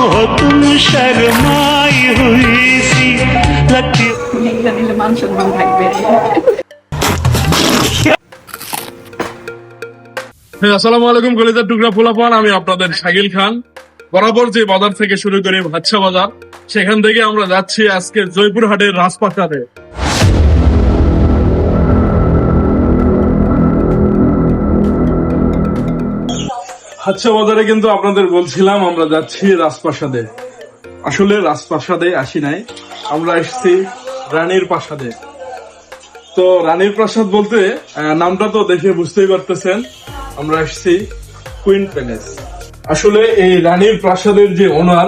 तुम शर्माई हुई सी लगती। মান সম্মান থাকবে। আসসালামু আলাইকুম কলিজার টুকরা পোলাপান, আমি আপনাদের শাকিল খান। বরাবর যে বাজার থেকে শুরু করি ভাচ্ছা বাজার, সেখান থেকে আমরা যাচ্ছি আজকে জয়পুরহাটের রাজপ্রাসাদে। ভাচ্ছা বাজারে কিন্তু আপনাদের বলছিলাম আমরা যাচ্ছি রাজপ্রাসাদে। আসলে রাজপ্রাসাদে আসি নাই, আমরা এসেছি রানীর প্রাসাদে। তো রানীর প্রাসাদ বলতে নামটা তো দেখে বুঝতেই পারতেছেন, আমরা এসেছি কুইন প্যালেস। আসলে এই রানীর প্রাসাদের যে ওনার,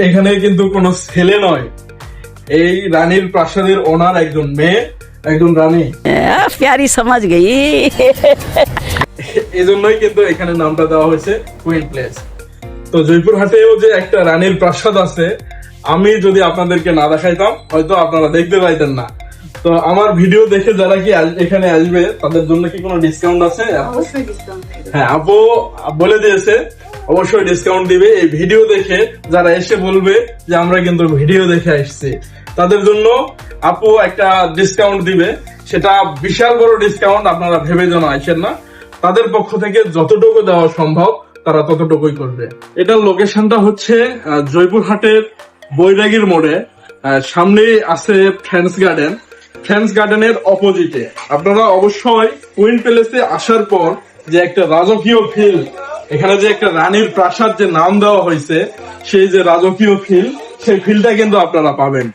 এখানে কিন্তু কোনো ছেলে নয়, এই রানীর প্রাসাদের ওনার একজন মেয়ে, একজন রানী। প্যারি সমাজ গই। এই জন্যই কিন্তু এখানে নামটা দেওয়া হয়েছে কুইন প্লেস। তো জয়পুরহাটেও যে একটা রানীর প্রাসাদ আছে, আমি যদি আপনাদেরকে না দেখাইতাম হয়তো আপনারা দেখতে পাইতেন না। তো আমার ভিডিও দেখে যারা কি এখানে আসবে তাদের জন্য কি কোনো ডিসকাউন্ট আছে? হ্যাঁ, আপু বলে দিয়েছে অবশ্যই ডিসকাউন্ট দিবে। এই ভিডিও দেখে যারা এসে বলবে যে আমরা কিন্তু ভিডিও দেখে আসছি, তাদের জন্য আপু একটা ডিসকাউন্ট দিবে। সেটা বিশাল বড় ডিসকাউন্ট, আপনারা ভেবে যেন আসেন না। তাদের পক্ষ থেকে যতটুকু দেওয়া সম্ভব তারা ততটুকুই করবে। এটার লোকেশনটা হচ্ছে জয়পুরহাটের বৈরাগীর মোড়ে, সামনে আছে ফ্রেন্ডস গার্ডেন। ফ্রেন্ডস গার্ডেনের অপোজিটে। আপনারা অবশ্যই কুইন প্যালেসে আসার পর যে একটা রাজকীয় ফিল, এখানে যে একটা রানীর প্রাসাদ যে নাম দেওয়া হয়েছে, সেই যে রাজকীয় ফিল, সেই ফিলটা কিন্তু আপনারা পাবেন।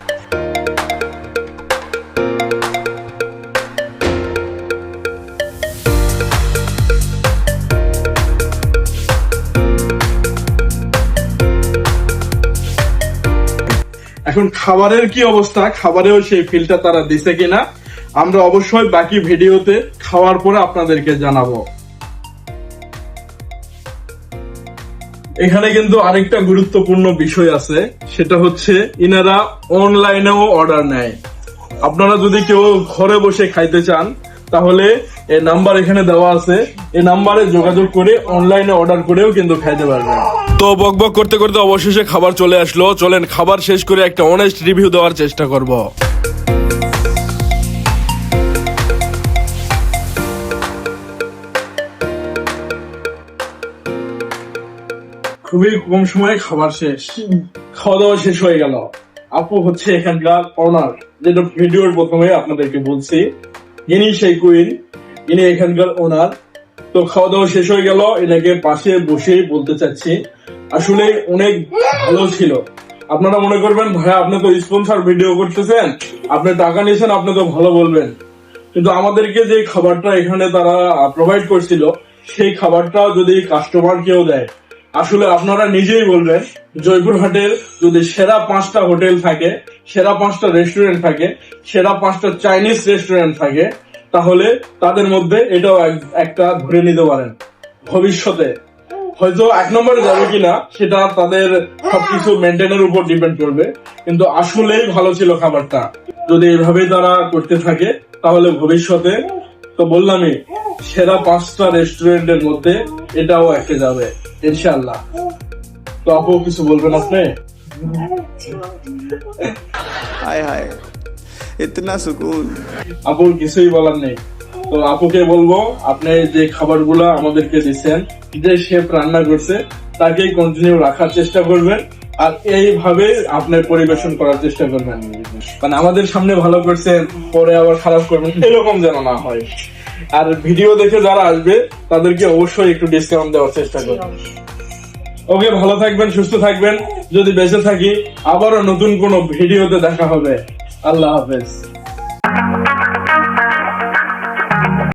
এখন খাবারের কি অবস্থা, খাবারেও সেই ফিলটা তারা দিছে কিনা আমরা অবশ্যই বাকি ভিডিওতে খাওয়ার পরে আপনাদেরকে জানাবো। এখানে কিন্তু আরেকটা গুরুত্বপূর্ণ বিষয় আছে, সেটা হচ্ছে ইনারা অনলাইনেও অর্ডার নেয়। আপনারা যদি কেউ ঘরে বসে খাইতে চান তাহলে এই নাম্বার এখানে দেওয়া আছে, এই নাম্বারে যোগাযোগ করে অনলাইনে অর্ডার করেও কিন্তু খাইতে পারবেন। তো বকবক করতে করতে অবশেষে খাবার চলে আসলো। চলেন খাবার শেষ করে একটা অনেস্ট রিভিউ দেওয়ার চেষ্টা করব। খুবই কম সময়ে খাবার শেষ, খাওয়া দাওয়া শেষ হয়ে গেল। আপু হচ্ছে এখানকার ওনার, যেটা ভিডিওর প্রথমে আপনাদেরকে বলছি, ইনি সেই কুইন, ইনি এখানকার ওনার। তো খাওয়া দাওয়া শেষ হয়ে গেল, এনাকে পাশে বসে বলতে চাচ্ছি আসলে অনেক ভালো ছিল। আপনারা মনে করবেন ভাইয়া আপনি তো স্পন্সর ভিডিও করতেছেন, আপনি টাকা নিয়েছেন, আপনি তো ভালো বলবেন, কিন্তু আমাদেরকে যে খাবারটা এখানে তারা প্রোভাইড করছিল, সেই খাবারটা যদি কাস্টমার কেউ দেয়, আসলে আপনারা নিজেই বলবেন, জয়পুরহাটের যদি সেরা 5টা হোটেল থাকে, সেরা 5টা রেস্টুরেন্ট থাকে, সেরা 5টা চাইনিজ রেস্টুরেন্ট থাকে, তাহলে তাদের মধ্যে এটাও একটা ধরে নিতে পারেন। ভবিষ্যতে হয়তো 1 নম্বরে যাবে কিনা সেটা তাদের সবকিছু মেনটেনের উপর ডিপেন্ড করবে, কিন্তু আসলেই ভালো ছিল খাবারটা। যদি এইভাবেই তারা করতে থাকে তাহলে ভবিষ্যতে, তো বললামই, সেরা 5টা রেস্টুরেন্টের মধ্যে এটাও একটা যাবে ইনশাআল্লাহ। তো আপু কিছু বলবেন আপনি? हाय हाय इतना सुकून। আপুর কিছুই বলার নেই। তো আপুকে বলবো, আপনি যে খাবারগুলো আমাদেরকে দিচ্ছেন, যে শেফ রান্না করছে তাকেই কন্টিনিউ রাখার চেষ্টা করবেন, আর এইভাবে আপনি পরিবেশন করার চেষ্টা করবেন। মানে আমাদের সামনে ভালো করছেন, পরে আবার খারাপ করবেন, এরকম যেন না হয়। আর ভিডিও দেখে যারা আসবে তাদেরকে অবশ্যই একটু ডিসকাউন্ট দেওয়ার চেষ্টা করবেন। ওকে, ভালো থাকবেন, সুস্থ থাকবেন। যদি বেঁচে থাকি আবারও নতুন কোনো ভিডিওতে দেখা হবে। আল্লাহ হাফেজ।